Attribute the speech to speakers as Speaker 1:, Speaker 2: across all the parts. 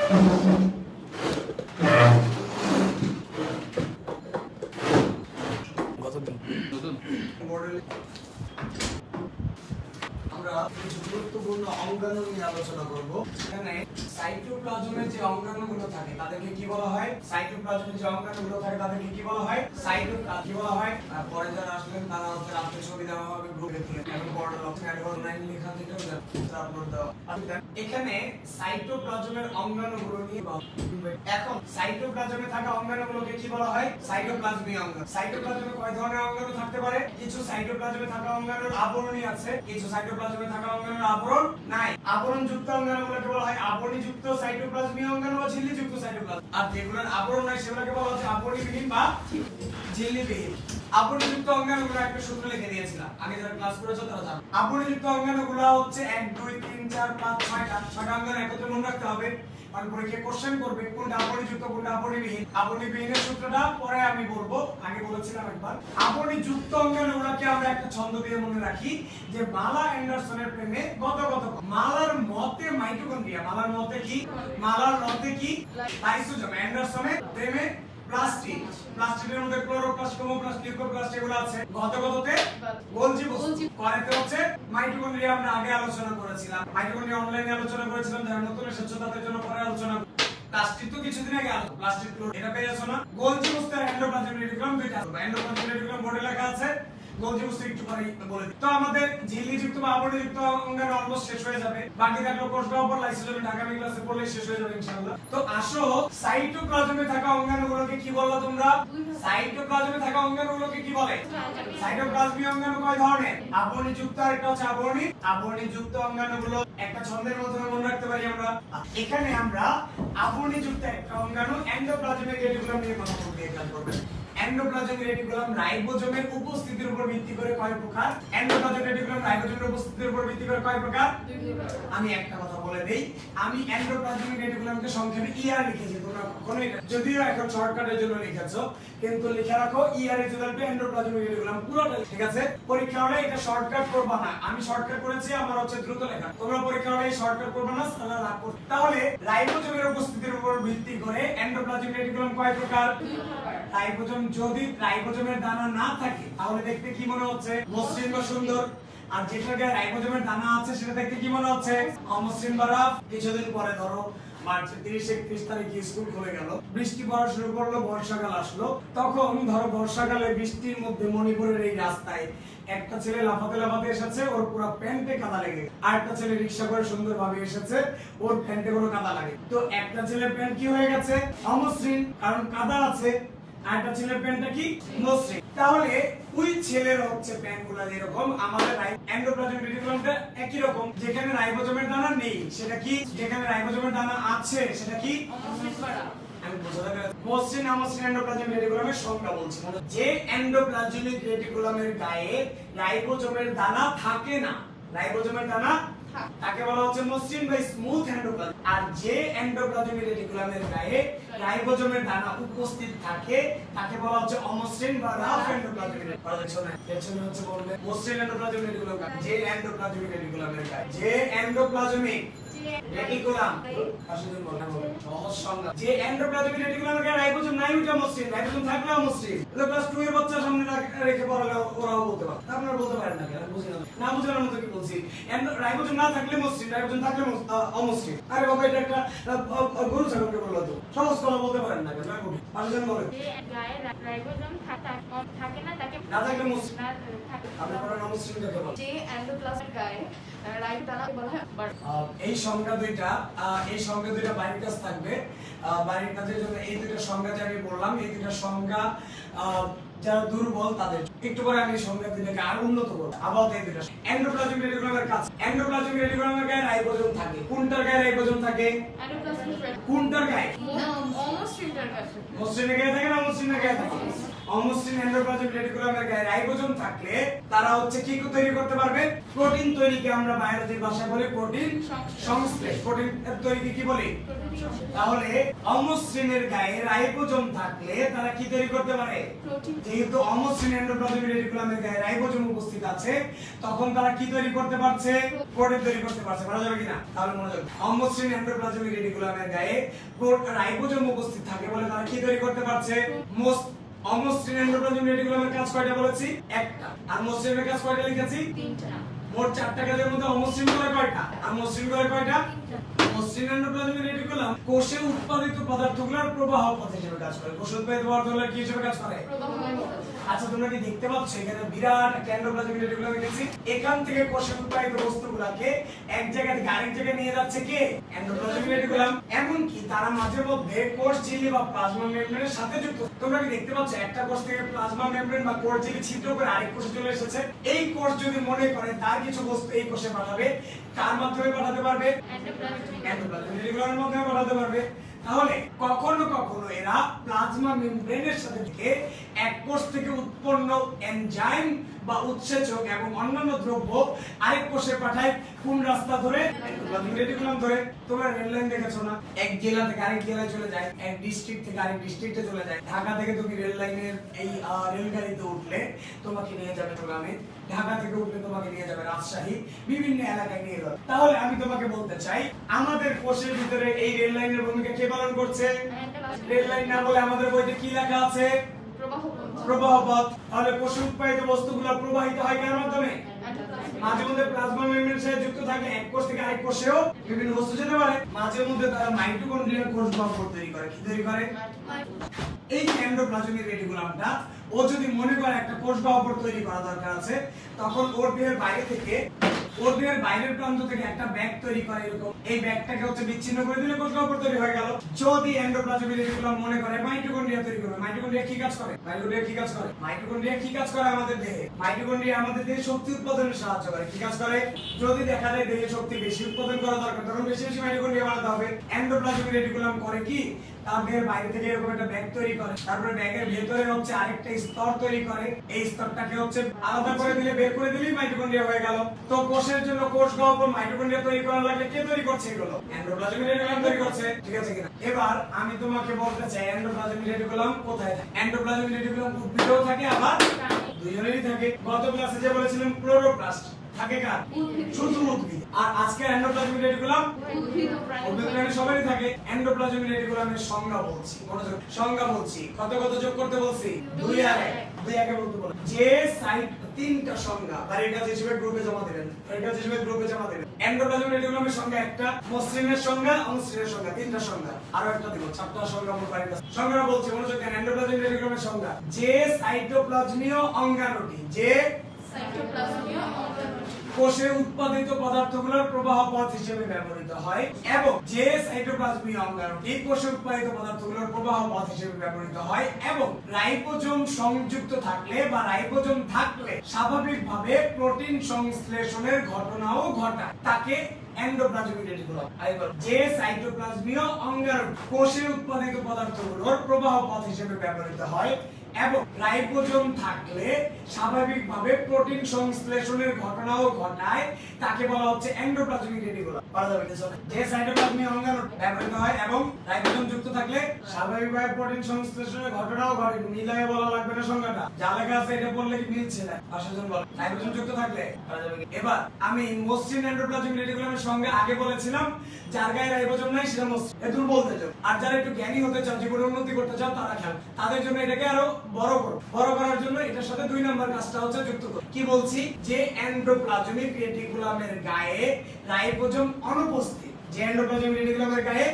Speaker 1: আমরা কিছু গুরুত্বপূর্ণ অঙ্গাণু নিয়ে আলোচনা করব। এখানে সাইটোপ্লাজমের যে অঙ্গাণুগুলো থাকে তাদেরকে কি বলা হয়? সাইটোপ্লাজমের যে অঙ্গাণুগুলো থাকে তাদেরকে কি বলা হয়? সাইটোপ্লাজম কি বলা হয়? আর পরে যারা আসবেন তারা হচ্ছে রাতে ছবি দেওয়া হবে গ্রুপে তুলে। এখন বড় লক্ষণ অনলাইন লেখা থেকে আপলোড দেওয়া। এখানে সাইটোপ্লাজমের অঙ্গাণুগুলো নিয়ে এখন সাইটোপ্লাজমে থাকা অঙ্গাণুগুলোকে কি বলা হয়? সাইটোপ্লাজমীয় অঙ্গাণু। সাইটোপ্লাজমে কয় ধরনের অঙ্গাণু থাকতে পারে? কিছু সাইটোপ্লাজমে থাকা অঙ্গাণুর আবরণী আছে, কিছু সাইটোপ্লাজমে থাকা অঙ্গাণুর আবরণ নাই। আবরণযুক্ত অঙ্গাণুগুলোকে বলা হয় আবরণীযুক্ত সাইটোপ্লাজমীয় অঙ্গাণু বা ঝিল্লিযুক্ত সাইটোপ্লাজম। আর যেগুলোর আবরণ নাই সেগুলোকে বলা হচ্ছে আবরণীবিহীন বা ঝিল্লিবিহীন। আবরণীযুক্ত অঙ্গাণুগুলো একটা সূত্র লিখে দিয়েছিলাম, আগে যারা ক্লাস করেছো তারা জানো। আবরণীযুক্ত অঙ্গাণুগুলো হচ্ছে 1 2 3 4 5 6টা অঙ্গাণু একত্রে মনে রাখতে হবে। আর পরীক্ষায় কোশ্চেন করবে কোনটা আবরণীযুক্ত কোনটা আবরণীবিহীন। আবরণীবিহীনের সূত্রটা পরে আমি বলবো, আগে বলেছিলাম একবার। আবরণীযুক্ত অঙ্গাণুগুলোকে আমরা একটা ছন্দ দিয়ে মনে রাখি যে মালা অ্যান্ডারসনের প্রেমে গত মালার মতে মাইটোকন্ড্রিয়া, মালার মতে কি? মালার মতে কি? লাইসোজোম। অ্যান্ডারসনের প্রেমে প্লাস্টিক, প্লাস্টিকের মধ্যে ক্লোরোপ্লাস্ট, ক্রোমোপ্লাস্ট, লিউকোপ্লাস্ট এগুলো আছে। গততে গোলজি বস্তু, পরেতে হচ্ছে মাইটোকন্ড্রিয়া। আমরা আগে আলোচনা করেছিলাম, মাইটোকন্ড্রিয়া অনলাইনে আলোচনা করেছিলাম, যারা নতুন এসেছে তাদের জন্য পরে আলোচনা। প্লাস্টিক তো কিছুদিন আগে আলো, প্লাস্টিক এটা পেয়েছো না? গোলজি বস্তু আর এন্ডোপ্লাজমিক রেটিকুলাম দুইটা আছে। এন্ডোপ্লাজমিক রেটিকুলাম বোর্ডে লেখা আছে, গোলজি বস্তু একটু পরে বলে দিই। তো আমাদের ঝিল্লিযুক্ত বা আবরণীযুক্ত অঙ্গাণু অলমোস্ট শেষ হয়ে যাবে। বাকি থাকলো কোষ গহ্বর, লাইসোজোম, আগামী ক্লাসে পড়লে শেষ হয়ে যাবে ইনশাআল্লাহ। তো আসো সাইটোপ্লাজমে থাকা অঙ্গাণুগুলোকে কি বললা তোমরা? সাইটোপ্লাজমে থাকা অঙ্গাণুগুলোকে কি বলে? সাইটোপ্লাজমীয় অঙ্গাণু কয় ধরনের? আবরণীযুক্ত আর একটা হচ্ছে আবরণীযুক্ত অঙ্গাণুগুলো একটা ছন্দের মাধ্যমে মনে রাখতে পারি আমরা। এখানে আমরা আবরণীযুক্ত একটা অঙ্গাণু এন্ডোপ্লাজমিক রেটিকুলাম নিয়ে কথা বলতে খেয়াল করবেন। এন্ডোপ্লাজমিক রেটিকুলাম রাইবোজোমের উপস্থিতির উপর ভিত্তি করে কয় প্রকার? এন্ডোপ্লাজমিক রেটিকুলাম রাইবোজোমের উপস্থিতির উপর ভিত্তি করে কয় প্রকার? আমি একটা কথা বলে দেই, আমি এন্ডোপ্লাজমিক রেটিকুলামকে সংক্ষেপে ইআর লিখেছি। তোমরা কখনোই যদিও এখন শর্টকাটের জন্য লিখেছো, কিন্তু লিখে রাখো ER is equal to endoplasmic reticulum পুরোটা, ঠিক আছে? পরীক্ষা হলে এটা শর্টকাট করবা না, আমি শর্টকাট করেছি, আমার হচ্ছে দ্রুত লেখা। তোমরা পরীক্ষা হলে শর্টকাট করবা না, তাহলে রাগ করবে। তাহলে রাইবোজোমের উপস্থিতির উপর ভিত্তি করে এন্ডোপ্লাজমিক রেটিকুলাম কয় প্রকার? রাইবোজোম। যদি রাইবোজোমের দানা না থাকে তাহলে দেখতে কি মনে হচ্ছে? মসৃণ বা সুন্দর। আর যেটা গায়ে রাইবোজোমের দানা আছে সেটা দেখতে কি মনে হচ্ছে? অমসৃণ বা রাফ। কিছুদিন পরে ধরো মার্চ 30-31 তারিখে স্কুল খুলে গেল, বৃষ্টি পড়া শুরু করলো, বর্ষাকাল আসলো। তখন ধরো বর্ষাকালে বৃষ্টির মধ্যে মণিপুরের এই রাস্তায় একটা ছেলে লাফাতে লাফাতে এসেছে, ওর পুরো প্যান্টে কাদা লেগে। আর একটা ছেলে রিকশা করে সুন্দরভাবে এসেছে, ওর প্যান্টে কোনো কাদা লাগে। তো একটা ছেলের প্যান্ট কি হয়ে গেছে? অমসৃণ, কারণ কাদা আছে। আরেকটা ছেলের প্যান্টটা কি? মসৃণ। তাহলে ওই ছেলের হচ্ছে প্যান্টগুলো এরকম, আমাদের এন্ডোপ্লাজমিক রেটিকুলামটা একই রকম। যেখানে রাইবোজোমের দানা নেই সেটা কি? যেখানে রাইবোজোমের দানা আছে সেটা কি? আমি বোঝাতে পেরেছি। মসৃণ অমসৃণ এন্ডোপ্লাজমিক রেটিকুলামের সংজ্ঞা বলছি। যে এন্ডোপ্লাজমিক রেটিকুলামের গায়ে রাইবোজোমের দানা থাকে না, রাইবোজোমের দানা তাকে বলা হচ্ছে মসৃণ বা স্মুথ এন্ডোপ্লাজম। আর যে এন্ডোপ্লাজমিক রেটিকুলামের গায়ে রাইবোজোমের দানা উপস্থিত থাকে তাকে বলা হচ্ছে অমসৃণ বা রাফ এন্ডোপ্লাজমিক রেটিকুলাম। পেছনে হচ্ছে বলবে মসৃণ এন্ডোপ্লাজমিক রেটিকুলাম। যে এন্ডোপ্লাজমিক রেটিকুলামের গায়ে, যে এন্ডোপ্লাজমিক রেটিকুলাম আসলে বলা হবে সহজ সংজ্ঞা। যে এন্ডোপ্লাজমিক রেটিকুলামের গায়ে রাইবোজোম নাই ওটা মসৃণ, রাইবোজোম থাকলেও মসৃণ। ক্লাস 2 এর বাচ্চা সামনে রেখে পড়ালে ওরাও বলতে পারে, আপনারা বলতে পারেন না কেন? বুঝি না বুঝানোর মতো কি বলছি? রাইবোজোম না থাকলে মসৃণ, রাইবোজোম থাকলে অমসৃণ। আরে বাবা এটা একটা গরু ছাগলকে বললো তো সহজ কথা বলতে পারেন না কেন? পাঁচজন বলে যে গায়ে রাইবোজোম থাকে না তাকে না থাকলে মসৃণ, আপনারা অমসৃণ কাকে বলেন? যে এন্ডোপ্লাজমিক গায়ে রাইবোজোম বলা হয়। এই সংজ্ঞা দুইটা বাড়ির কাজ থাকবে। বাড়ির কাজের জন্য এই দুইটা সংজ্ঞা যে আমি বললাম, এই দুইটা সংজ্ঞা যারা দুর্বল তাদের একটু পরে আমি সংজ্ঞা দুইটাকে আরো উন্নত করব। আবার এই দুইটা এন্ডোপ্লাজমিক রেটিকুলামের কাজ। এন্ডোপ্লাজমিক রেটিকুলামের গায়ে রাইবোজোম থাকে। কোনটার গায়ে রাইবোজোম থাকে? কোনটার গায়ে? অমসৃণটার গায়ে। মসৃণের গায়ে থাকে না অমসৃণের গায়ে থাকে? অমসৃণ এন্ডোপ্লাজমিক রেটিকুলামের গায়ে রাইবোজোম থাকলে তারা হচ্ছে কি তৈরি করতে পারবে? প্রোটিন তৈরিকে আমরা বায়োলজির ভাষায় বলি প্রোটিন সংশ্লেষ। প্রোটিন তৈরিকে কি বলি? তাহলে অমসৃণের গায়ে রাইবোজোম থাকলে তারা কি তৈরি করতে পারে? যেহেতু অমসৃণ এন্ডোপ্লাজমিক রেটিকুলামের গায়ে রাইবোজোম উপস্থিত আছে, তখন তারা কি তৈরি করতে পারছে? প্রোটিন তৈরি করতে পারছে। বলা যাবে কিনা? তাহলে মনোযোগ, অমসৃণ এন্ডোপ্লাজমিক রেটিকুলামের গায়ে রাইবোজোম উপস্থিত থাকে বলে তারা কি তৈরি করতে পারছে? অমসৃণ এন্ডোপ্লাজমিক রেটিকুলামের কাজ কয়টা বলেছি? একটা। আর মসৃণের কাজ কয়টা লিখেছি? তিনটা। মোট চারটা কাজের মধ্যে অমসৃণ করে কয়টা? আর মসৃণ করে কয়টা? মসৃণ এন্ডোপ্লাজমিক রেটিকুলাম কোষে উৎপাদিত পদার্থগুলোর প্রবাহ পথ হিসেবে কাজ করে। কোষে উৎপাদিত পদার্থগুলো কি হিসেবে কাজ করে? আচ্ছা, তোমরা কি দেখতে পাচ্ছ এখানে বিরাট একটা এন্ডোপ্লাজমিক রেটিকুলাম রেখেছি? এখান থেকে কোষে উৎপাদিত বস্তুগুলোকে এক জায়গা থেকে আরেক জায়গায় নিয়ে যাচ্ছে কে? Endoplasmic reticulum. এমনকি তারা মাঝে মধ্যে কোষ ঝিল্লি বা প্লাজমা মেমব্রেনের সাথে যুক্ত। তোমরা কি দেখতে পাচ্ছ একটা কোষ থেকে প্লাজমা মেমব্রেন বা কোষ ঝিল্লি ছিদ্র করে আরেক কোষে চলে এসেছে? এই কোষ যদি মনে করে তার কিছু বস্তু এই কোষে পাঠাবে, কার মাধ্যমে পাঠাতে পারবে? এন্ডোপ্লাজমিক রেটিকুলামের মাধ্যমে পাঠাতে পারবে। তাহলে কখনো কখনো এরা প্লাজমা মেমব্রেনের সাথে থেকে এক কোষ থেকে উৎপন্ন এনজাইম বা উৎসেচক এবং অন্যান্য দ্রব্য আরেক কোষে পাঠায়। কোন রাস্তা ধরে? এন্ডোপ্লাজমিক রেটিকুলাম ধরে। তোমরা রেল লাইন দেখেছো না? এক জেলা থেকে আরেক জেলায় চলে যায়, এক ডিস্ট্রিক্ট থেকে আরেক ডিস্ট্রিক্টে চলে যায়। ঢাকা থেকে তুমি রেল লাইনের এই রেলগাড়িতে উঠলে তোমাকে নিয়ে যাবে চট্টগ্রামে, ঢাকা থেকে উঠলে তোমাকে নিয়ে যাবে রাজশাহী, বিভিন্ন এলাকায় নিয়ে যাবে। তাহলে আমি তোমাকে বলতে চাই, আমাদের কোষের ভিতরে এই রেল লাইনের ভূমিকা কে পালন করছে? রেল লাইন না বলে আমাদের বইতে কি লেখা আছে? প্রবাহ পথ। তাহলে কোষে উৎপাদিত বস্তুগুলো প্রবাহিত হয় কার মাধ্যমে? মাঝে মধ্যে প্লাজমা মেমব্রেনের সাথে যুক্ত থাকে, এক কোষ থেকে আরেক কোষেও বিভিন্ন বস্তু যেতে পারে। মাঝে মধ্যে তারা মাইটোকন্ড্রিয়াল কোষ গহ্বর তৈরি করে। কি তৈরি করে? এই এন্ডোপ্লাজমিক রেটিকুলামটা ও যদি মনে করে একটা কোষ গহ্বর তৈরি করা দরকার আছে, তখন ওর দেহের বাইরে থেকে, ওর দেহের বাইরের প্রান্ত থেকে একটা ব্যাগ তৈরি করে এরকম। এই ব্যাগটাকে হচ্ছে বিচ্ছিন্ন করে দিলে কোষ গহ্বর তৈরি হয়ে গেল। যদি এন্ডোপ্লাজমিক রেটিকুলাম মনে করে মাইটোকন্ড্রিয়া তৈরি করবে, মাইটোকন্ড্রিয়া কি কাজ করে? মাইটোকন্ড্রিয়া কি কাজ করে? মাইটোকন্ড্রিয়া কি কাজ করে আমাদের দেহে? মাইটোকন্ড্রিয়া আমাদের দেহে শক্তি উৎপাদনে সাহায্য করে। কি কাজ করে? যদি দেখা যায় দেহে শক্তি বেশি উৎপাদন করা দরকার, তখন বেশি বেশি মাইটোকন্ড্রিয়া বানাতে হবে। এন্ডোপ্লাজমিক রেটিকুলাম করে কি? তার দেহের বাইরে থেকে এরকম একটা ব্যাগ তৈরি করে, তারপরে ব্যাগের ভেতরে হচ্ছে আরেকটা স্তর তৈরি করে। এই স্তরটাকে হচ্ছে আলাদা করে দিলে, বের করে দিলেই মাইটোকন্ড্রিয়া হয়ে গেল। তো কোষের জন্য কোষ গহ্বর মাইটোকন্ড্রিয়া তৈরি করা লাগলে কে তৈরি করছে এগুলো? এন্ডোপ্লাজমিক রেটিকুলাম তৈরি করছে। ঠিক আছে কিনা? এবার আমি তোমাকে বলতে চাই এন্ডোপ্লাজমিক রেটিকুলাম কোথায় থাকে? এন্ডোপ্লাজমিক রেটিকুলাম উদ্ভিদেও থাকে, আবার দুইজনেরই থাকে। গত ক্লাসে যে বলেছিলাম ক্লোরোপ্লাস্ট থাকে কার? শুধু উদ্ভিদ। আর আজকে এন্ডোপ্লাজমিক রেটিকুলাম উদ্ভিদ প্রাণী সবারই থাকে। এন্ডোপ্লাজমিক রেটিকুলামের সংজ্ঞা বলছি, মনোযোগ, সংজ্ঞা বলছি। কত কত যোগ করতে বলছি? 2 আর 1, 2 আগে বলতে বল। যে সাইট তিনটা সংজ্ঞা বাড়ির কাজ হিসেবে গ্রুপে জমা দিবেন, বাড়ির কাজ হিসেবে গ্রুপে জমা দিবেন। এন্ডোপ্লাজমিক রেটিকুলামের সংজ্ঞা একটা, মসৃণের সংজ্ঞা, অমসৃণের সংজ্ঞা, তিনটা সংজ্ঞা। আরো একটা দিব, চারটা সংজ্ঞা মোট বাড়ির কাজ। সংজ্ঞা বলছি, মনোযোগ দেন। এন্ডোপ্লাজমিক রেটিকুলামের সংজ্ঞা: যে সাইটোপ্লাজমীয় অঙ্গাণুটি, যে সাইটোপ্লাজমীয় অঙ্গাণুটি কোষে উৎপাদিত পদার্থগুলোর প্রবাহ পথ হিসেবে ব্যবহৃত হয়, এবং যে সাইটোপ্লাজমীয় অঙ্গাণুটি কোষে উৎপাদিত পদার্থগুলোর প্রবাহ পথ হিসেবে ব্যবহৃত হয় এবং রাইবোজোম সংযুক্ত থাকলে বা রাইবোজোম থাকলে স্বাভাবিকভাবে প্রোটিন সংশ্লেষণের ঘটনাও ঘটায়, তাকে এন্ডোপ্লাজমিক রেটিকুলাম। যে সাইটোপ্লাজমীয় অঙ্গাণু কোষে উৎপাদিত পদার্থগুলোর প্রবাহ পথ হিসেবে ব্যবহৃত হয় এবং রাইবোজোম থাকলে স্বাভাবিকভাবে প্রোটিন সংশ্লেষণের ঘটনাও ঘটায়, তাকে বলা হচ্ছে এন্ডোপ্লাজমিক রেটিকুলাম। যে সাইটোপ্লাজমীয় অঙ্গাণু ব্যবহৃত হয় এবং রাইবোজোম যুক্ত থাকলে স্বাভাবিকভাবে প্রোটিন সংশ্লেষণের ঘটনাও ঘটে। মিলায়ে বলা লাগবে না সংজ্ঞাটা, যা লেখা আছে এটা বললে কি মিলছে না? আশাজন বল, রাইবোজোম যুক্ত থাকলে। এবার আমি মসৃণ এন্ডোপ্লাজমিক রেটিকুলামের সঙ্গে আগে বলেছিলাম যার গায়ে রাইবোজোম নাই সেটা মসৃণ, এদুর বলতে চাও। আর যারা একটু জ্ঞানী হতে চাও, জীবনে উন্নতি করতে চাও, তারা খেয়াল, তাদের জন্য এটাকে আরো বড় করো। বড় করার জন্য এটার সাথে 2 নাম্বার কাজটা হচ্ছে যুক্ত করো। কি বলছি? যে এন্ডোপ্লাজমিক রেটিকুলামের গায়ে রাইবোজোম অনুপস্থিত, যে এন্ডোপ্লাজমিক রেটিকুলামের গায়ে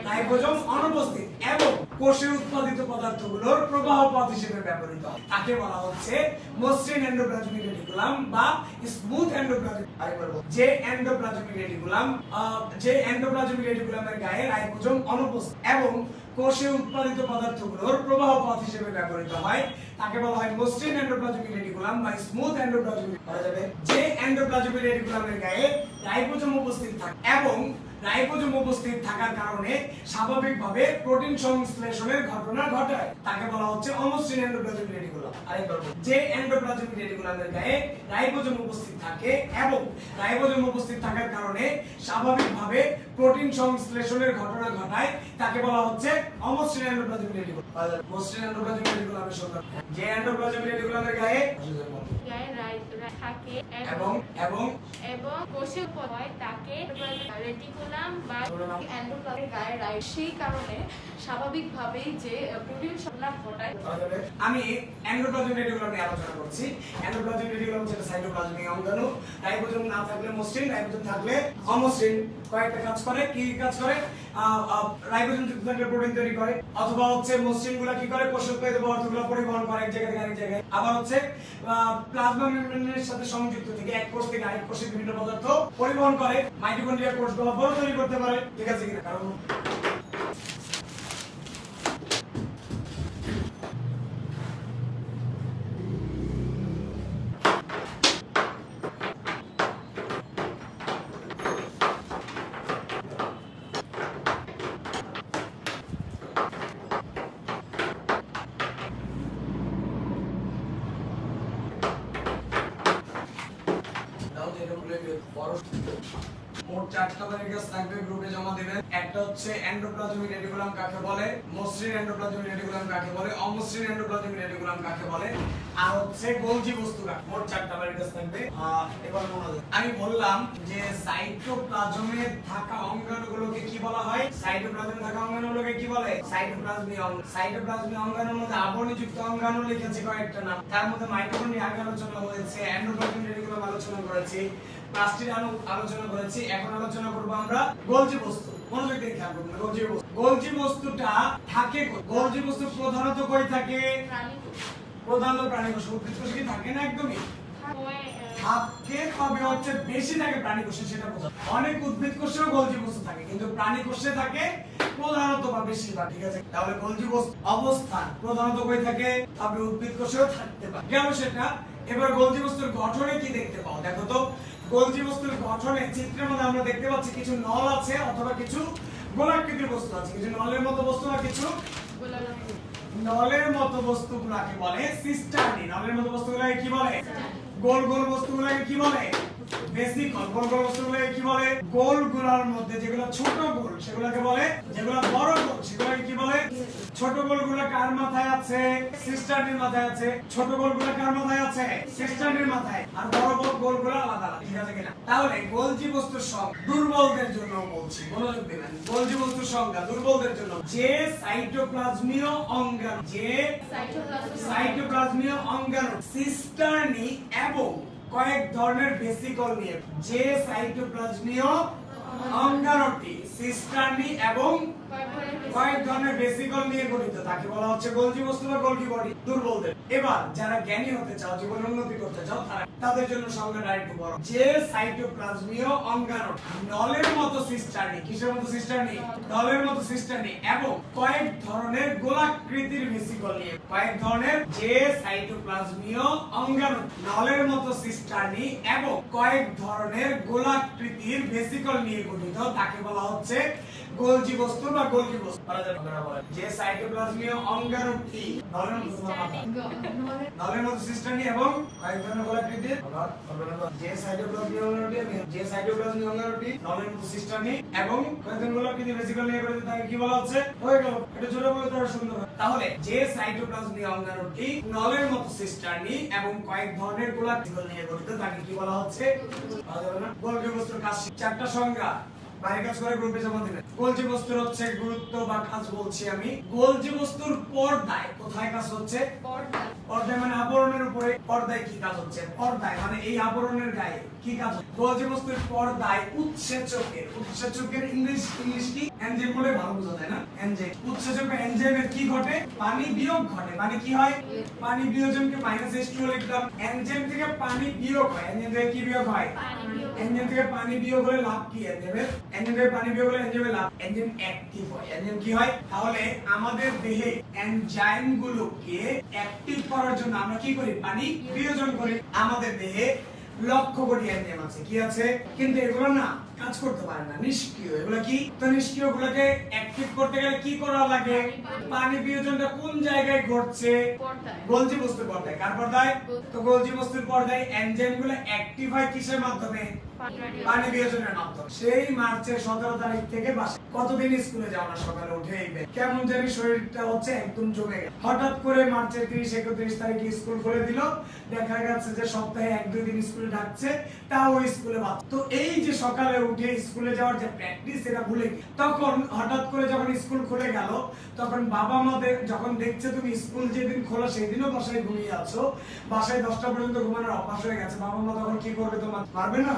Speaker 1: রাইবোজোম অনুপস্থিত এবং কোষে উৎপাদিত পদার্থগুলোর প্রবাহ পথ হিসেবে ব্যবহৃত হয়, তাকে বলা হচ্ছে মসৃণ এন্ডোপ্লাজমিক রেটিকুলাম বা স্মুথ এন্ডোপ্লাজমিক। আরেকবার বল, যে এন্ডোপ্লাজমিক রেটিকুলাম, যে এন্ডোপ্লাজমিক রেটিকুলামের গায়ে রাইবোজোম অনুপস্থিত এবং কোষে উৎপাদিত পদার্থগুলোর প্রবাহ পথ হিসেবে ব্যবহৃত হয়, তাকে বলা হয় মসৃণ এন্ডোপ্লাজমিক রেটিকুলাম বা স্মুথ এন্ডোপ্লাজমিক। বলা যাবে যে এন্ডোপ্লাজমিক রেটিকুলামের গায়ে রাইবোজোম উপস্থিত থাকে এবং রাইবোজোম উপস্থিত থাকার কারণে কারণে স্বাভাবিকভাবে প্রোটিন সংশ্লেষণের ঘটনা ঘটায় তাকে বলা হচ্ছে অমসৃণ এন্ডোপ্লাজমিক রেটিকুলাম। আরেকবার বলবো, যে এন্ডোপ্লাজমিক রেটিকুলামের গায়ে রাইবোজোম উপস্থিত থাকে এবং রাইবোজোম উপস্থিত থাকার কারণে স্বাভাবিকভাবে প্রোটিন সংশ্লেষণের ঘটনা ঘটায় তাকে বলা হচ্ছে অমসৃণ এন্ডোপ্লাজমিক রেটিকুলাম। মসৃণ এন্ডোপ্লাজমিক রেটিকুলামের সংজ্ঞা, যে এন্ডোপ্লাজমিক রেটিকুলামের গায়ে
Speaker 2: থাকে
Speaker 1: এবং এবং
Speaker 2: এবং কোষের উপর হয় তাকে রেটিকুলাম বা এন্ডোপ্লাজমিক গায়ে রাইট। সেই কারণে স্বাভাবিকভাবেই যে প্রোটিন সংলাপ ঘটায়।
Speaker 1: আমি এন্ডোপ্লাজমিক রেটিকুলাম নিয়ে আলোচনা করছি। এন্ডোপ্লাজমিক রেটিকুলাম হচ্ছে সাইটোপ্লাজমিক অঙ্গাণু। রাইবোজোম না থাকলে মসৃণ, রাইবোজোম থাকলে অমসৃণ। কয়েকটা কাজ করে, কি কাজ করে? রাইবোজোম যুক্ত থাকলে প্রোটিন তৈরি করে, অথবা হচ্ছে মসৃণগুলো কি করে? কোষোৎপাদিত পদার্থগুলো পরিবহন করে এক জায়গা থেকে আরেক জায়গায়। আবার হচ্ছে প্লাজমা মেমব্রেনের সাথে সংযুক্ত থেকে এক কোষ থেকে আরেক কোষে বিভিন্ন পদার্থ পরিবহন করে। মাইটোকন্ড্রিয়া কোষগুলো বড় তৈরি করতে পারে, ঠিক আছে কিনা? কারণ মোট 4টা ভ্যারিয়েবল থাকবে, গ্রুপে জমা দিবেন। একটা হচ্ছে এন্ডোপ্লাজমিক রেটিকুলাম কাকে বলে, মসৃণ এন্ডোপ্লাজমিক রেটিকুলাম কাকে বলে, অমসৃণ এন্ডোপ্লাজমিক রেটিকুলাম কাকে বলে, আর হচ্ছে গোলজি বস্তু কাকে। মোট 4টা ভ্যারিয়েবল থাকবে। এবার আমি বললাম যে সাইটোপ্লাজমে থাকা অঙ্গাণুগুলোকে কি বলা হয়? সাইটোপ্লাজমে থাকা অঙ্গাণুগুলোকে কি বলে? সাইটোপ্লাজমীয় অঙ্গাণু। সাইটোপ্লাজমীয় অঙ্গাণুর মধ্যে আবরণীযুক্ত অঙ্গাণু লিখেছি কয়েকটা নাম। তার মধ্যে মাইটোকন্ড্রিয়া আগে আলোচনা হয়েছে, এন্ডোপ্লাজমিক রেটিকুলাম আলোচনা করেছি, প্লাস্টিড আলোচনা করেছি। এখন আলোচনা করব আমরা গোলজি বস্তু। মনোযোগ দিয়ে খেয়াল করবেন। গোলজি বস্তু, গোলজি বস্তুটা থাকে কই? গোলজি বস্তু প্রধানত কই থাকে? প্রধানত প্রাণী কোষে। উদ্ভিদ কোষে কি থাকে না? একদমই থাকে, তবে হচ্ছে বেশি থাকে প্রাণী কোষে, সেটা বোঝা। অনেক উদ্ভিদ কোষেও গোলজি বস্তু থাকে, কিন্তু প্রাণী কোষে থাকে প্রধানত বা বেশিরভাগ, ঠিক আছে? তাহলে গোলজি বস্তু অবস্থান প্রধানত কই থাকে? তবে উদ্ভিদ কোষেও থাকতে পারে, গেল সেটা। এবার গোলজি বস্তুর গঠনে কি দেখতে পাও? দেখো তো, গোলজি বস্তুর গঠনে চিত্রের মধ্যে আমরা দেখতে পাচ্ছি কিছু নল আছে অথবা কিছু গোলাকৃতির বস্তু আছে। কিছু নলের মতো বস্তু আর কিছু নলের মতো বস্তুগুলোকে বলে সিস্টার্নি। নলের মতো বস্তুগুলোকে কি বলে? গোল গোল বস্তুগুলোকে কি বলে? ভেসিকল। গোল গোল বস্তুগুলোকে কি বলে? গোলগুলোর মধ্যে যেগুলো ছোট গোল সেগুলোকে বলে, যেগুলো বড় গোল সেগুলোকে কি বলে? ছোট গোলগুলো কার মাথায় আছে? সিস্টার্নির মাথায় আছে। ছোট গোলগুলো কার মাথায় আছে? সিস্টার্নির মাথায়। আর বড় বড় গোলগুলো আলাদা আলাদা, ঠিক আছে কিনা? তাহলে গোলজি বস্তুর সংজ্ঞা দুর্বলদের জন্য বলছি, মনোযোগ দিবেন। গোলজি বস্তুর সংজ্ঞা দুর্বলদের জন্য, যে সাইটোপ্লাজমীয় অঙ্গাণু, যে সাইটোপ্লাজমীয় অঙ্গাণু সিস্টার্নি এবং কয়েক ধরনের ভেসিকল নিয়ে, যে সাইটোপ্লাজমীয় অঙ্গাণুটি সিস্টার্নি এবং কয়েক ধরনের ভেসিকল নিয়ে গঠিত তাকে বলা হচ্ছে গোলজি বস্তু বা গোলজি বডি। দুর্বলদের। এবার যারা জ্ঞানী হতে চাও, জীবনে উন্নতি করতে চাও, তাদের জন্য সংজ্ঞাটা একটু বড়। যে সাইটোপ্লাজমীয় অঙ্গাণু নলের মতো সিস্টার্নি, কিসের মতো সিস্টার্নি? নলের মতো সিস্টার্নি এবং কয়েক ধরনের গোলাকৃতির ভেসিকল নিয়ে, কয়েক ধরনের, যে সাইটোপ্লাজমীয় অঙ্গাণু নলের মতো সিস্টার্নি এবং কয়েক ধরনের গোলাকৃতির ভেসিকল নিয়ে গঠিত তাকে বলা হচ্ছে গোলজি বস্তু বা গোলজি বস্তু। যে সাইটোপ্লাজমীয় অঙ্গাণুটি নলের মতো সিস্টার্নি এবং কয়েক ধরনের গোলাকৃতির, যে সাইটোপ্লাজমীয় অঙ্গাণুটি, যে সাইটোপ্লাজমীয় অঙ্গাণুটি নলের মতো সিস্টার্নি এবং কয়েক ধরনের গোলাকৃতির ভেসিকল নিয়ে গঠিত তাকে কি বলা হচ্ছে? হয়ে গেল। এটা ছোট বলে তার সুন্দর। তাহলে যে সাইটোপ্লাজমীয় অঙ্গাণুটি নলের মতো সিস্টার্নি এবং কয়েক ধরনের গোলাকৃতি নিয়ে গঠিত তাকে কি বলা হচ্ছে? গোলজি বস্তুর কাজ। 4টা সংজ্ঞা বাইরে কাজ করে গ্রুপে জমা দিবেন। গোলজি বস্তুর হচ্ছে গুরুত্ব বা কাজ বলছি আমি। গোলজি বস্তুর পর্দায় কোথায় কাজ হচ্ছে? পর্দায় মানে আবরণের উপরে। পর্দায় কি কাজ হচ্ছে? পর্দায় মানে এই আবরণের গায়ে কি কাজ হচ্ছে? গোলজি বস্তুর পর্দায় উৎসেচকের ইংলিশ কি? এনজাইম বলে ভালো বোঝা যায় না? এনজাইম। উৎসেচকের এনজাইমের কি ঘটে? পানি বিয়োগ ঘটে। মানে কি হয়? পানি বিয়োজনকে -H2O লিখলাম। এনজাইম থেকে পানি বিয়োগ হয়। এনজাইম থেকে কি বিয়োগ হয়? এনজাইম থেকে পানি বিয়োগ হলে লাভ কি? এনজাইম থেকে পানি বিয়োগ হলে এনজাইমের লাভ। এনজাইম অ্যাক্টিভ হয়। এনজাইম কি হয়? তাহলে আমাদের দেহে এনজাইম গুলোকে অ্যাক্টিভ করার জন্য আমরা কি করি? পানি বিয়োজন করি। আমাদের দেহে লক্ষ কোটি এনজাইম আছে। কি আছে? কিন্তু এগুলো না কাজ করতে পারে না, নিষ্ক্রিয়। এগুলো কি? তো নিষ্ক্রিয় গুলোকে অ্যাক্টিভ করতে গেলে কি করা লাগে? পানি বিয়োজনটা কোন জায়গায় ঘটছে? গোলজি বস্তুর পর্দায়। কার পর্দায়? তো গোলজি বস্তুর পর্দায় এনজাইম গুলো অ্যাক্টিভ হয় কিসের মাধ্যমে? পানি বিয়োজনের মাধ্যমে। সেই মার্চের 17 তারিখ থেকে কতদিন স্কুলে যাও না, সকালে উঠে কেমন জানি শরীরটা হচ্ছে একদম জমে গেল। হঠাৎ করে মার্চের 30, 31 তারিখে স্কুল খুলে দিল, দেখা গেছে যে সপ্তাহে 1-2 দিন স্কুলে ডাকছে, তাও স্কুলে বাচ্চা। তো এই যে সকালে উঠে স্কুলে যাওয়ার যে প্র্যাকটিস, এটা ভুলে গেল। তখন হঠাৎ করে যখন স্কুল খুলে গেল, তখন বাবা মাদের যখন দেখছে তুমি স্কুল যেদিন খোলা সেদিনও বাসায় ঘুমিয়ে আছো, বাসায় 10টা পর্যন্ত ঘুমানোর অভ্যাস হয়ে গেছে, বাবা মা তখন কি করবে? তোমার মারবে না?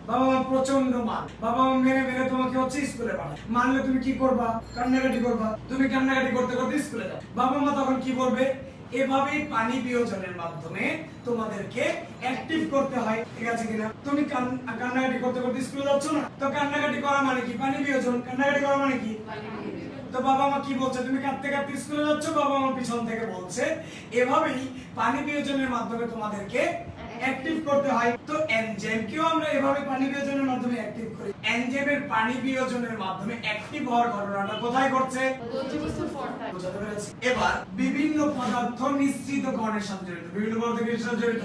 Speaker 1: বাবা মা প্রচন্ড মান, বাবা মা মেরে মেরে তোমাকে হচ্ছে স্কুলে পাঠায়। মানলে তুমি কি করবা? কান্নাকাটি করবা। তুমি কান্নাকাটি করতে করতে স্কুলে যাও। বাবা মা তখন কি করবে? এভাবেই পানি বিয়োজনের মাধ্যমে তোমাদেরকে অ্যাক্টিভ করতে হয়, ঠিক আছে কিনা? তুমি কান্নাকাটি করতে করতে স্কুলে যাচ্ছ না, তো কান্নাকাটি করা মানে কি? পানি বিয়োজন। কান্নাকাটি করা মানে কি? তো বাবা মা কি বলছে? তুমি কাঁদতে কাঁদতে স্কুলে যাচ্ছ, বাবা মা পিছন থেকে বলছে। এভাবেই পানি বিয়োজনের মাধ্যমে তোমাদেরকে অ্যাক্টিভ করতে হয়। তো এনজাইমকেও আমরা এভাবে পানি বিয়োজনের মাধ্যমে অ্যাক্টিভ করি। এনজাইমের পানি বিয়োজনের মাধ্যমে অ্যাক্টিভ হওয়ার ঘটনাটা কোথায় ঘটছে?
Speaker 2: গোলজি বস্তুর পর্দায়।
Speaker 1: বুঝতে পেরেছি? এবার বিভিন্ন পদার্থ নিঃসৃতকরণের সাথে জড়িত। বিভিন্ন পদার্থ কিসের সাথে জড়িত?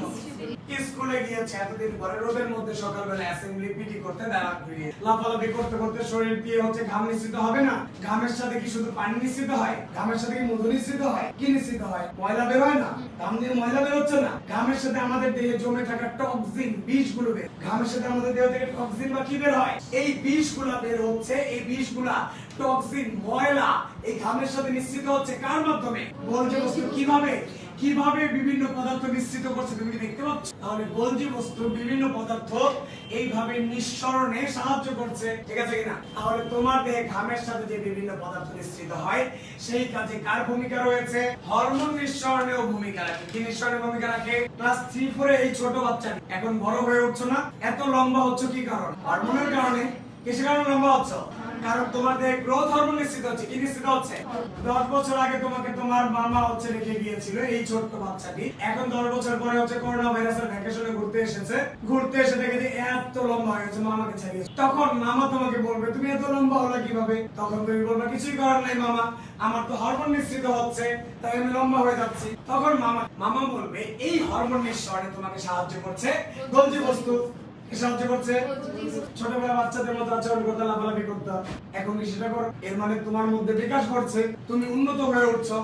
Speaker 1: স্কুলে গিয়েছে এতদিন পরে, রোদের মধ্যে সকালবেলা অ্যাসেম্বলি পিটি করতে দাঁড়ান ঘুরিয়ে লাফালাফি করতে করতে শরীর দিয়ে হচ্ছে ঘাম নিঃসৃত হবে না? ঘামের সাথে কি শুধু পানি নিঃসৃত হয়? ঘামের সাথে কি মধু নিঃসৃত হয়? কি নিঃসৃত হয়? ময়লা বের হয় না? ঘাম দিয়ে ময়লা বের হচ্ছে না? ঘামের সাথে আমাদের দেহে জমে থাকা টক্সিন, বিষগুলো বের। ঘামের সাথে আমাদের দেহ থেকে টক্সিন বা কি বের হয়? এই বিষগুলা বের হচ্ছে। এই বিষগুলা টক্সিন, ময়লা এই ঘামের সাথে নিঃসৃত হচ্ছে কার মাধ্যমে? গোলজি বস্তু। কিভাবে? কিভাবে বিভিন্ন পদার্থ নিঃসৃত করছে তুমি কি দেখতে পাচ্ছ? তাহলে গোলজি বস্তু বিভিন্ন পদার্থ এইভাবে নিঃসরণে সাহায্য করছে, ঠিক আছে কিনা? তাহলে তোমার দেহে ঘামের সাথে যে বিভিন্ন পদার্থ নিঃসৃত হয়, সেই কাজে কার ভূমিকা রয়েছে? হরমোন নিঃসরণেও ভূমিকা রাখে। কি নিঃসরণে ভূমিকা রাখে? ক্লাস 3-4 এই ছোট বাচ্চা এখন বড় হয়ে উঠছো না, এত লম্বা হচ্ছে কি কারণ? হরমোনের কারণে। কিসের কারণে লম্বা হচ্ছ? কারণ তোমার দেহে গ্রোথ হরমোন নিঃসৃত হচ্ছে। কি নিঃসৃত হচ্ছে? 10 বছর আগে তোমাকে তোমার মামা হচ্ছে রেখে গিয়েছিল এই ছোট্ট বাচ্চাটি, এখন 10 বছর পরে হচ্ছে করোনা ভাইরাসের ভ্যাকেশনে ঘুরতে এসেছে, ঘুরতে এসে দেখে যে এত লম্বা হয়ে গেছে, মামাকে ছাড়িয়ে। তখন মামা তোমাকে বলবে তুমি এত লম্বা হলো কিভাবে? তখন তুমি বলবে কিছুই করার নাই মামা, আমার তো হরমোন নিঃসৃত হচ্ছে, তাই আমি লম্বা হয়ে যাচ্ছি। তখন মামা বলবে এই হরমোন নিঃসরণে তোমাকে সাহায্য করছে গোলজি বস্তু। সাহায্য করছে ছোটবেলা বাচ্চাদের মতো আচরণ করতে, লাফালাফি করতে। এখন কি সেটা করো? এর মানে তোমার মধ্যে বিকাশ ঘটছে, তুমি উন্নত হয়ে উঠছো।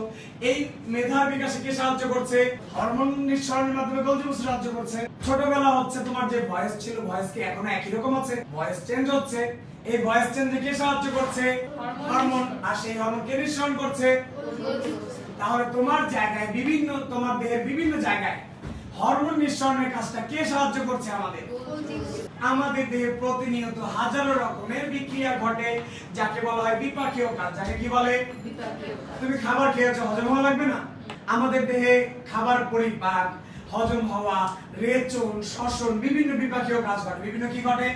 Speaker 1: এই মেধার বিকাশে কে সাহায্য করছে? হরমোন নিঃসরণের মাধ্যমে গোলজি বস্তু সাহায্য করছে। ছোটবেলা হচ্ছে তোমার যে ভয়েস ছিল, ভয়েস কি এখনো একই রকম আছে? ভয়েস চেঞ্জ হচ্ছে। এই ভয়েস চেঞ্জে কে সাহায্য করছে? হরমোন। আর সেই হরমোন কে নিঃসরণ করছে? তাহলে তোমার জায়গায় বিভিন্ন, তোমার দেহের বিভিন্ন জায়গায় হরমোন নিঃসরণের কাজটা কে সাহায্য করছে? আমাদের দেহে প্রতিনিয়ত হাজারো রকমের বিক্রিয়া ঘটে, যাকে বলা হয় বিপাকীয় কাজ। যাকে কি বলে? তুমি খাবার খেয়েছো, হজম হওয়া লাগবে না? আমাদের দেহে খাবার পরিপাক, হজম হওয়া, রেচন, শ্বসন, বিভিন্ন বিপাকীয় কাজ ঘটে। বিভিন্ন কি ঘটে?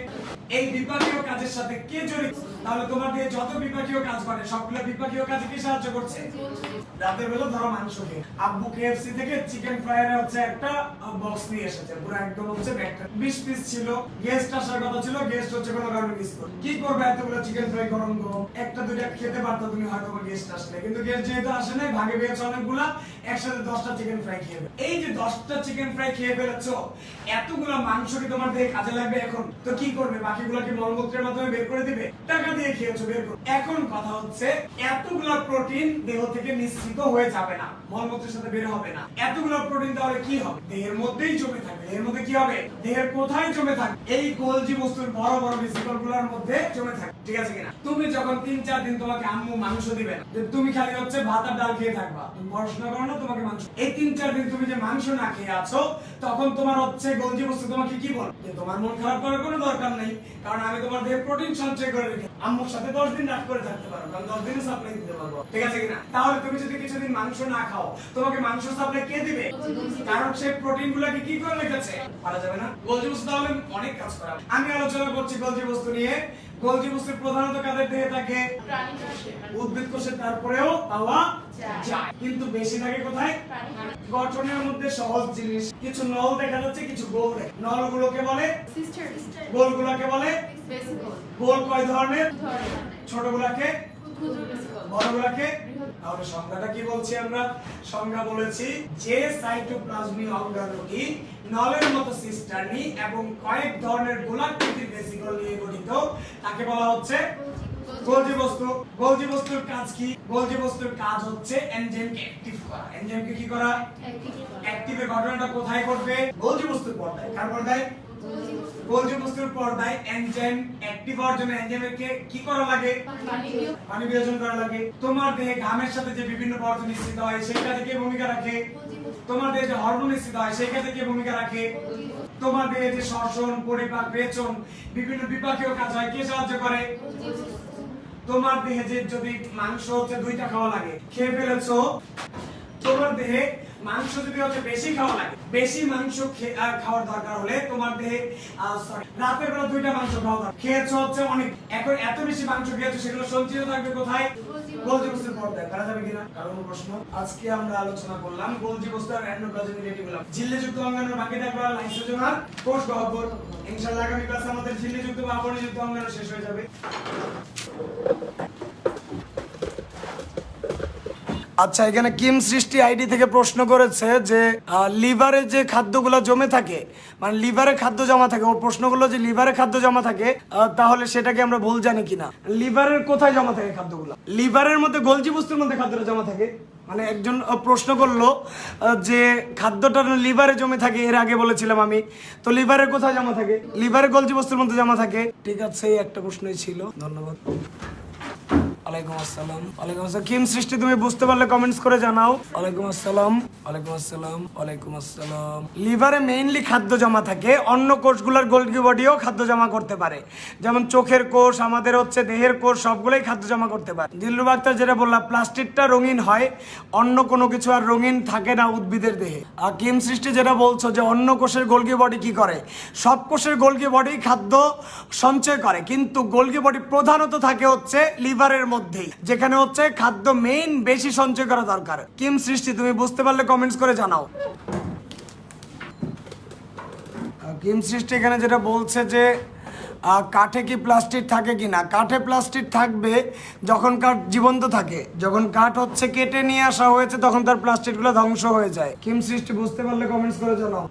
Speaker 1: এই বিপাকীয় কাজের সাথে কে জড়িত? তাহলে তোমার দেহে যত বিপাকীয় কাজ ঘটে, সবগুলো বিপাকীয় কাজে কি সাহায্য করছে? রাতের বেলা ধরো মাংস খেয়ে আব্বু কেএফসি থেকে চিকেন ফ্রাইয়ের হচ্ছে একটা বক্স নিয়ে এসেছে, পুরো একদম হচ্ছে ব্যাগটা 20 পিস ছিল। গেস্ট আসার কথা ছিল, গেস্ট হচ্ছে কোনো কারণে মিস করে। কি করবে? এতগুলো চিকেন ফ্রাই গরম গরম, একটা দুইটা খেতে পারতো তুমি হয়তো গেস্ট আসলে, কিন্তু গেস্ট যেহেতু আসে নাই, ভাগে পেয়েছে অনেকগুলা, একসাথে 10টা চিকেন ফ্রাই খেয়ে ফেলে। এই যে 10টা চিকেন ফ্রাই খেয়ে ফেলেছো, এতগুলো মাংস কি তোমার দেহে কাজে লাগবে এখন? তো কি করবে? বাকিগুলো কি মলমূত্রের মাধ্যমে বের করে দিবে? টাকা দিয়ে খেয়েছো, বের করো। এখন কথা হচ্ছে এতগুলো প্রোটিন দেহ থেকে নিঃসৃত হয়ে যাবে না, মলমূত্রের সাথে বের হবে না। এতগুলো প্রোটিন তাহলে কি হবে? দেহের মধ্যেই জমে থাকবে। এর মধ্যে কি হবে? দেহের কোথায় জমে থাকবে? এই গোলজি বস্তুর বড় বড় ভেসিকল গুলোর মধ্যে জমে থাকবে, ঠিক আছে কিনা? তুমি যখন 3-4 দিন তোমাকে আম্মু মাংস দিবে না, তুমি খালি হচ্ছে ভাত আর ডাল খেয়ে থাকবা, তুমি পড়াশোনা করো না, তোমাকে মাংস। এই 3-4 দিন তুমি যে মাংস না খেয়ে আছো, তখন তোমার হচ্ছে গোলজি বস্তু তোমাকে কি বল? যে তোমার মন খারাপ করার কোনো দরকার নেই, কারণ আমি তোমার দেহে প্রোটিন সঞ্চয় করে রেখে আম্মুর সাথে 10 দিন রাত করে থাকতে পারো, কারণ 10 দিনে সাপ্লাই দিতে পারবো, ঠিক আছে কিনা? তাহলে তুমি যদি কিছুদিন মাংস না খাও, তোমাকে মাংস সাপ্লাই কে দিবে? কারণ সেই প্রোটিন গুলাকে কি করে রেখেছে? পারা যাবে না। গোলজি বস্তু তাহলে অনেক কাজ করা। আমি আলোচনা করছি গোলজি বস্তু নিয়ে, গোলজি বস্তু প্রধানত কাদের দেহে থাকে?
Speaker 2: প্রাণী কোষে
Speaker 1: উদ্ভিদ কোষে, তারপরেও পাওয়া যায়, কিন্তু বেশি থাকে কোথায়? গঠনের মধ্যে সহজ জিনিস, কিছু নল দেখা যাচ্ছে, কিছু গোল। নলগুলোকে বলে
Speaker 2: সিস্টার
Speaker 1: গোলগুলোকে বলে
Speaker 2: ভেসিকল
Speaker 1: গোল। কয় ধরনের? ছোটগুলোকে,
Speaker 2: ক্ষুদ্র ভেসিকল
Speaker 1: বড়গুলোকে। তাহলে সংজ্ঞাটা কি বলছি আমরা? সংজ্ঞা বলেছি যে সাইটোপ্লাজমীয় অঙ্গাণুটি নলের মতো সিস্টার্নি এবং কয়েক ধরনের গোলাকৃতির ভেসিকল নিয়ে গঠিত, তাকে বলা হচ্ছে গোলজি বস্তু। গোলজি বস্তুর কাজ কি? গোলজি বস্তুর কাজ হচ্ছে এনজাইমকে অ্যাক্টিভ করা। এনজাইমকে কি করা? অ্যাক্টিভের ঘটনাটা কোথায় ঘটবে? গোলজি বস্তুর পর্দায়। কার পর্দায়? গোলজি বস্তুর পর্দায়। এনজাইম অ্যাক্টিভ হওয়ার জন্য এনজাইমকে কি করা লাগে? পানি বিয়োজন করা লাগে। তোমার দেহে ঘামের সাথে যে বিভিন্ন পদার্থ নিঃসৃত হয় সেই কাজে কে ভূমিকা রাখে? তোমার দেহে যে হরমোন নিঃসৃত হয় সেই কাজে কে ভূমিকা রাখে? তোমার দেহে যে শ্বসন, পরিপাক, রেচন, বিভিন্ন বিপাকীয় কাজ হয় কে সাহায্য করে? তোমার দেহে যে যদি মাংস হচ্ছে 2টা খাওয়া লাগে, খেয়ে ফেলেছো, তোমার দেহে মাংস যদি হচ্ছে বেশি খাওয়া লাগে, বেশি মাংস খাওয়ার দরকার হলে তোমার দেহে রাতের বেলা 2টা মাংস খাওয়া দরকার, খেয়েছো হচ্ছে অনেক, এখন এত বেশি মাংস খেয়েছো সেগুলো সঞ্চিত থাকবে কোথায়? গোলজি বস্তুর পর্দায়। করা যাবে কিনা? কারণ প্রশ্ন। আজকে আমরা আলোচনা করলাম গোলজি বস্তু আর এন্ডোপ্লাজমিক রেটিকুলাম। ঝিল্লিযুক্ত অঙ্গাণুর বাকি থাকবে লাইসোজোম আর কোষ গহ্বর। ইনশাআল্লাহ আগামী ক্লাসে আমাদের ঝিল্লিযুক্ত বা অপরিযুক্ত অঙ্গাণু শেষ হয়ে যাবে। আচ্ছা, এখানে কিম সৃষ্টি আইডি থেকে প্রশ্ন করেছে যে লিভারে যে খাদ্যগুলো জমে থাকে, মানে লিভারে খাদ্য জমা থাকে, ও প্রশ্নগুলো যে লিভারে খাদ্য জমা থাকে তাহলে সেটাকে আমরা ভুল জানি কিনা। লিভারের কোথায় জমা থাকে খাদ্যগুলো? লিভারের মধ্যে গোলজি বস্তুর মধ্যে খাদ্যটা জমা থাকে। মানে একজন প্রশ্ন করলো যে খাদ্যটা লিভারে জমে থাকে, এর আগে বলেছিলাম আমি, তো লিভারের কোথায় জমা থাকে? লিভারে গোলজি বস্তুর মধ্যে জমা থাকে। ঠিক আছে, এই একটা প্রশ্নই ছিল। ধন্যবাদ। ওয়ালাইকুম আসসালাম। ওয়ালাইকুম আসসালাম। কিম সৃষ্টি তুমি বুঝতে পারলে কমেন্টস করে জানাও। ওয়ালাইকুম আসসালাম। ওয়ালাইকুম আসসালাম। ওয়ালাইকুম আসসালাম। লিভারে মেইনলি খাদ্য জমা থাকে, অন্য কোষগুলোর গোলজি বডিও খাদ্য জমা করতে পারে, যেমন চোখের কোষ, আমাদের হচ্ছে দেহের কোষ, সবগুলোই খাদ্য জমা করতে পারে। দিলরুবা আক্তার যেটা বললাম, প্লাস্টিকটা রঙিন হয়, অন্য কোনো কিছু আর রঙিন থাকে না উদ্ভিদের দেহে। আর কিম সৃষ্টি যেটা বলছো যে অন্য কোষের গোলজি বডি কি করে, সব কোষের গোলজি বডি খাদ্য সঞ্চয় করে, কিন্তু গোলজি বডি প্রধানত থাকে হচ্ছে লিভারের মধ্যেই, যেখানে হচ্ছে খাদ্য মেইন বেশি সঞ্চয় করা দরকার। কিম সৃষ্টি তুমি বুঝতে পারলে কমেন্টস করে জানাও। কিম সৃষ্টি এখানে যেটা বলছে যে কাঠে কি প্লাস্টিক থাকে কিনা, কাঠে প্লাস্টিক থাকবে যখন কাঠ জীবন্ত থাকে, যখন কাঠ হচ্ছে কেটে নিয়ে আসা হয়েছে তখন তার প্লাস্টিকগুলো ধ্বংস হয়ে যায়। কিম সৃষ্টি বুঝতে পারলে কমেন্টস করে জানাও।